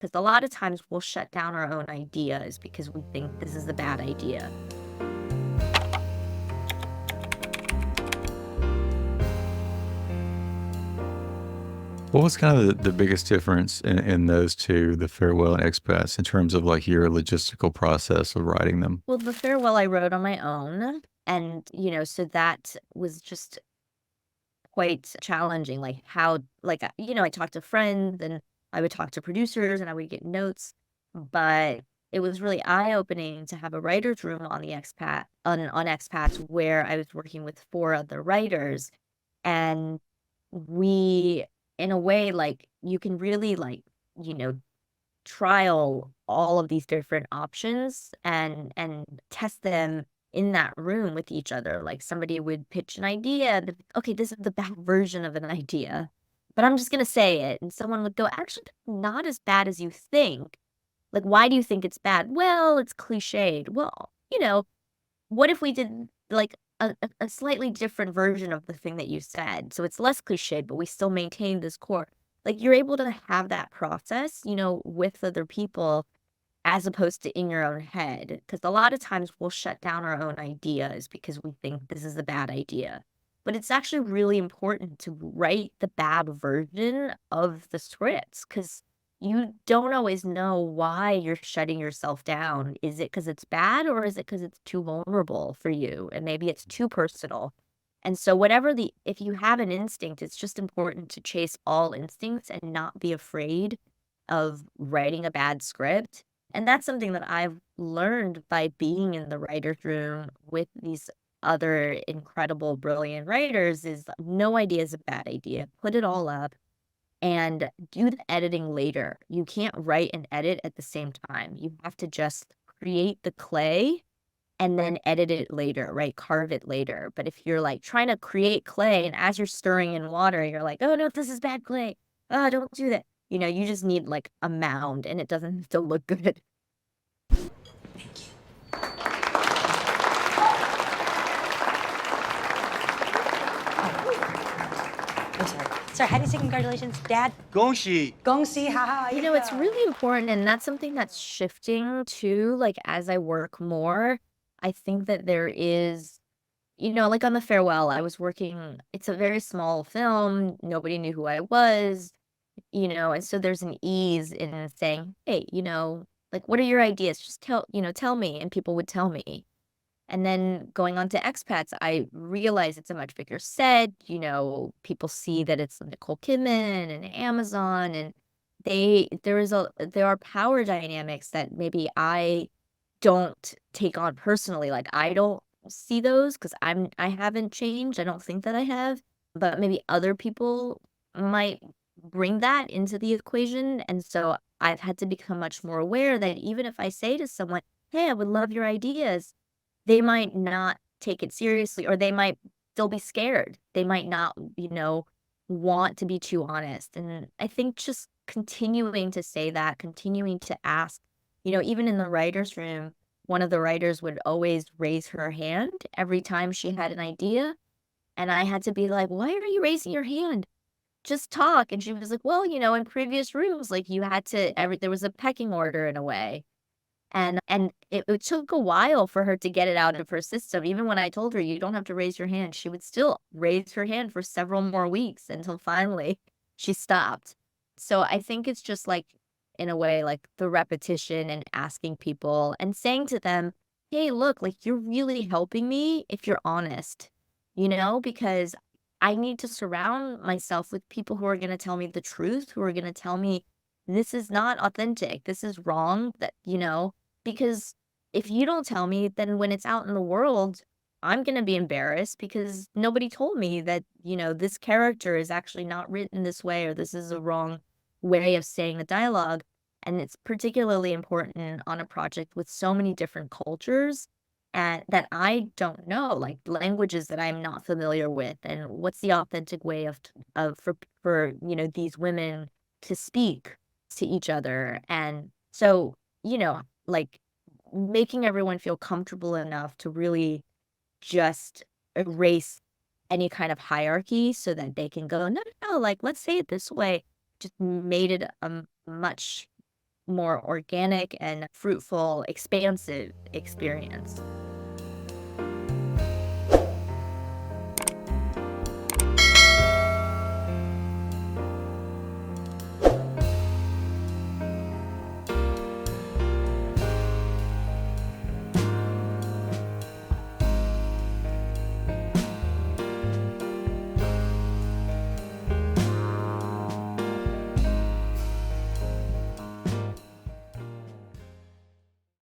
Because a lot of times we'll shut down our own ideas because we think this is a bad idea. What was kind of the biggest difference in those two, the farewell and expats, in terms of like your logistical process of writing them? Well, the farewell I wrote on my own. And, so that was just quite challenging. Like how, like, I talked to friends and I would talk to producers and I would get notes. But it was really eye-opening to have a writer's room on on Expats where I was working with four other writers. And we, in a way, like you can really you know, trial all of these different options and test them in that room with each other. Like somebody would pitch an idea, and okay, this is the bad version of an idea, but I'm just gonna say it. And someone would go, actually, that's not as bad as you think. Like, why do you think it's bad? Well, it's cliched. Well, what if we did like a slightly different version of the thing that you said? So it's less cliched, but we still maintain this core. Like you're able to have that process, with other people as opposed to in your own head. Because a lot of times we'll shut down our own ideas because we think this is a bad idea. But it's actually really important to write the bad version of the scripts because you don't always know why you're shutting yourself down. Is it because it's bad or is it because it's too vulnerable for you? And maybe it's too personal. And so, if you have an instinct, it's just important to chase all instincts and not be afraid of writing a bad script. And that's something that I've learned by being in the writer's room with these other incredible, brilliant writers is no idea is a bad idea. Put it all up and do the editing later. You can't write and edit at the same time. You have to just create the clay and then edit it later, right? Carve it later. But if you're like trying to create clay and as you're stirring in water, you're like, oh no, this is bad clay. Oh, don't do that. You just need like a mound and it doesn't still look good. I'm sorry. Sorry, how do you say congratulations? Dad? 恭喜 Gongsi, haha. It's really important. And that's something that's shifting too. Like as I work more, I think that there is, like on the farewell, I was working, it's a very small film. Nobody knew who I was, and so there's an ease in saying, hey, like, what are your ideas? Just tell me. And people would tell me. And then going on to expats, I realize it's a much bigger set. People see that it's Nicole Kidman and Amazon, and there are power dynamics that maybe I don't take on personally. Like I don't see those because I haven't changed. I don't think that I have, but maybe other people might bring that into the equation. And so I've had to become much more aware that even if I say to someone, hey, I would love your ideas, they might not take it seriously or they might still be scared. They might not, want to be too honest. And I think just continuing to say that, continuing to ask, even in the writer's room, one of the writers would always raise her hand every time she had an idea. And I had to be like, why are you raising your hand? Just talk. And she was like, well, in previous rooms, like you had to, there was a pecking order in a way. And it took a while for her to get it out of her system. Even when I told her, you don't have to raise your hand, she would still raise her hand for several more weeks until finally she stopped. So I think it's just like, in a way, like the repetition and asking people and saying to them, hey, look, like you're really helping me if you're honest, because I need to surround myself with people who are going to tell me the truth, who are going to tell me this is not authentic, this is wrong, because if you don't tell me, then when it's out in the world, I'm gonna be embarrassed because nobody told me that, this character is actually not written this way or this is a wrong way of saying the dialogue. And it's particularly important on a project with so many different cultures and that I don't know, like languages that I'm not familiar with, and what's the authentic way for these women to speak to each other. And so, like making everyone feel comfortable enough to really just erase any kind of hierarchy so that they can go, no, no, no, like let's say it this way, just made it a much more organic and fruitful, expansive experience.